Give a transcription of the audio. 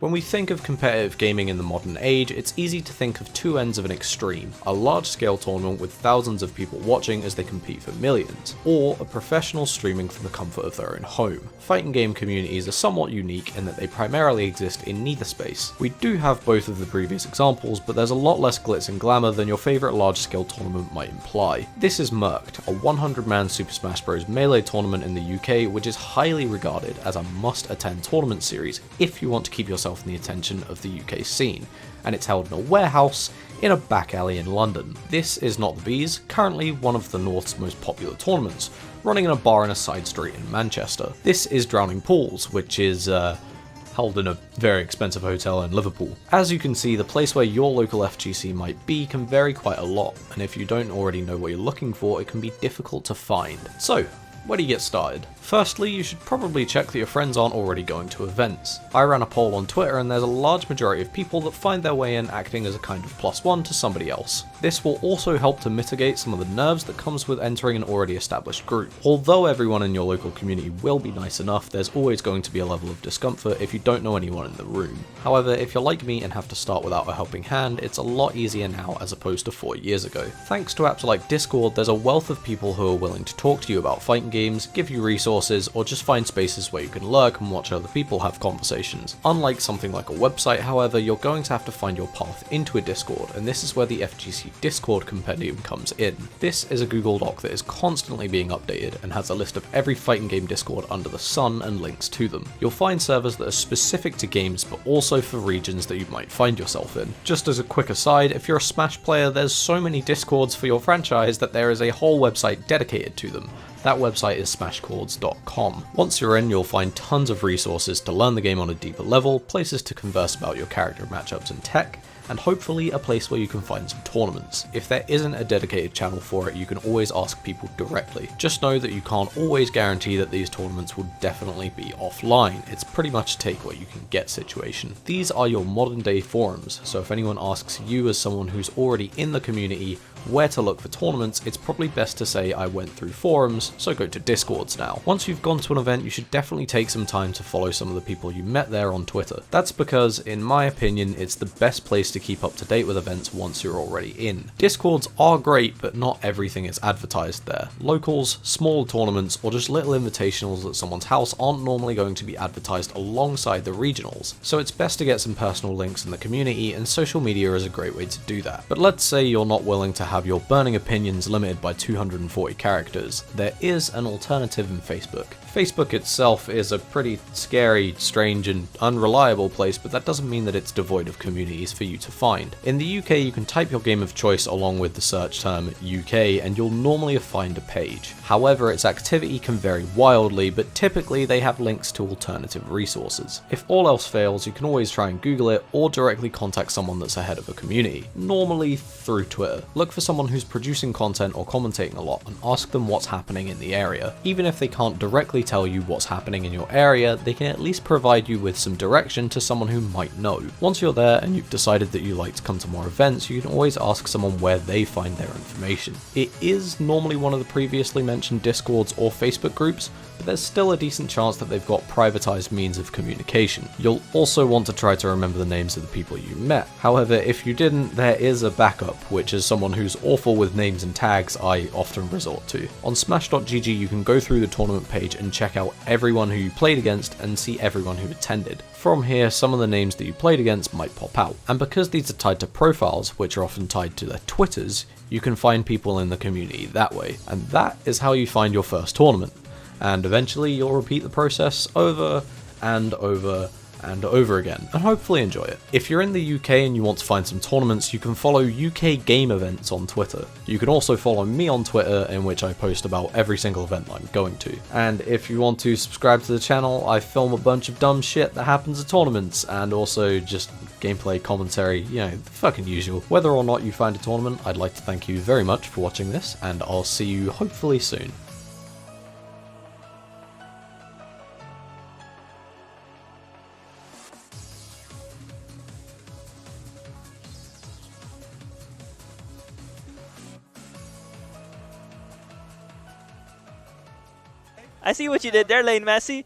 When we think of competitive gaming in the modern age, it's easy to think of two ends of an extreme: a large-scale tournament with thousands of people watching as they compete for millions, or a professional streaming from the comfort of their own home. Fighting game communities are somewhat unique in that they primarily exist in neither space. We do have both of the previous examples, but there's a lot less glitz and glamour than your favourite large-scale tournament might imply. This is Merked, a 100-man Super Smash Bros. Melee tournament in the UK, which is highly regarded as a must-attend tournament series if you want to keep yourself in the attention of the UK scene, and it's held in a warehouse in a back alley in London. This is Not the Bees, currently one of the North's most popular tournaments, running in a bar in a side street in Manchester. This is Drowning Pools, which is held in a very expensive hotel in Liverpool. As you can see, the place where your local FGC might be can vary quite a lot, and if you don't already know what you're looking for, it can be difficult to find. So, where do you get started? Firstly, you should probably check that your friends aren't already going to events. I ran a poll on Twitter and there's a large majority of people that find their way in acting as a kind of +1 to somebody else. This will also help to mitigate some of the nerves that comes with entering an already established group. Although everyone in your local community will be nice enough, there's always going to be a level of discomfort if you don't know anyone in the room. However, if you're like me and have to start without a helping hand, it's a lot easier now as opposed to 4 years ago. Thanks to apps like Discord, there's a wealth of people who are willing to talk to you about fighting games, give you resources, or just find spaces where you can lurk and watch other people have conversations. Unlike something like a website, however, you're going to have to find your path into a Discord, and this is where the FGC Discord compendium comes in. This is a Google Doc that is constantly being updated and has a list of every fighting game Discord under the sun and links to them. You'll find servers that are specific to games, but also for regions that you might find yourself in. Just as a quick aside, if you're a Smash player, there's so many Discords for your franchise that there is a whole website dedicated to them. That website is smashchords.com. Once you're in, you'll find tons of resources to learn the game on a deeper level, places to converse about your character matchups and tech, and hopefully a place where you can find some tournaments. If there isn't a dedicated channel for it, you can always ask people directly. Just know that you can't always guarantee that these tournaments will definitely be offline. It's pretty much a take what you can get situation. These are your modern day forums, so if anyone asks you as someone who's already in the community where to look for tournaments, it's probably best to say I went through forums, so go to Discords now. Once you've gone to an event, you should definitely take some time to follow some of the people you met there on Twitter. That's because, in my opinion, it's the best place to keep up to date with events once you're already in. Discords are great, but not everything is advertised there. Locals, small tournaments, or just little invitationals at someone's house aren't normally going to be advertised alongside the regionals, so it's best to get some personal links in the community, and social media is a great way to do that. But let's say you're not willing to have your burning opinions limited by 240 characters. There is an alternative in Facebook. Facebook itself is a pretty scary, strange, and unreliable place, but that doesn't mean that it's devoid of communities for you to find. In the UK, you can type your game of choice along with the search term UK, and you'll normally find a page. However, its activity can vary wildly, but typically they have links to alternative resources. If all else fails, you can always try and Google it, or directly contact someone that's ahead of a community, normally through Twitter. Look for someone who's producing content or commentating a lot, and ask them what's happening in the area. Even if they can't directly tell you what's happening in your area, they can at least provide you with some direction to someone who might know. Once you're there and you've decided that you like to come to more events, you can always ask someone where they find their information. It is normally one of the previously mentioned Discords or Facebook groups, but there's still a decent chance that they've got privatized means of communication. You'll also want to try to remember the names of the people you met. However, if you didn't, there is a backup, which is someone who's awful with names and tags I often resort to. On smash.gg you can go through the tournament page and check out everyone who you played against and see everyone who attended. From here, some of the names that you played against might pop out. And because these are tied to profiles, which are often tied to their Twitters, you can find people in the community that way. And that is how you find your first tournament. And eventually you'll repeat the process over and over and over again, and hopefully enjoy it. If you're in the UK and you want to find some tournaments, you can follow UK game events on Twitter. You can also follow me on Twitter, in which I post about every single event that I'm going to. And if you want to subscribe to the channel, I film a bunch of dumb shit that happens at tournaments, and also just gameplay commentary, you know, the fucking usual. Whether or not you find a tournament, I'd like to thank you very much for watching this, and I'll see you hopefully soon. I see what you did there, Lane Massey.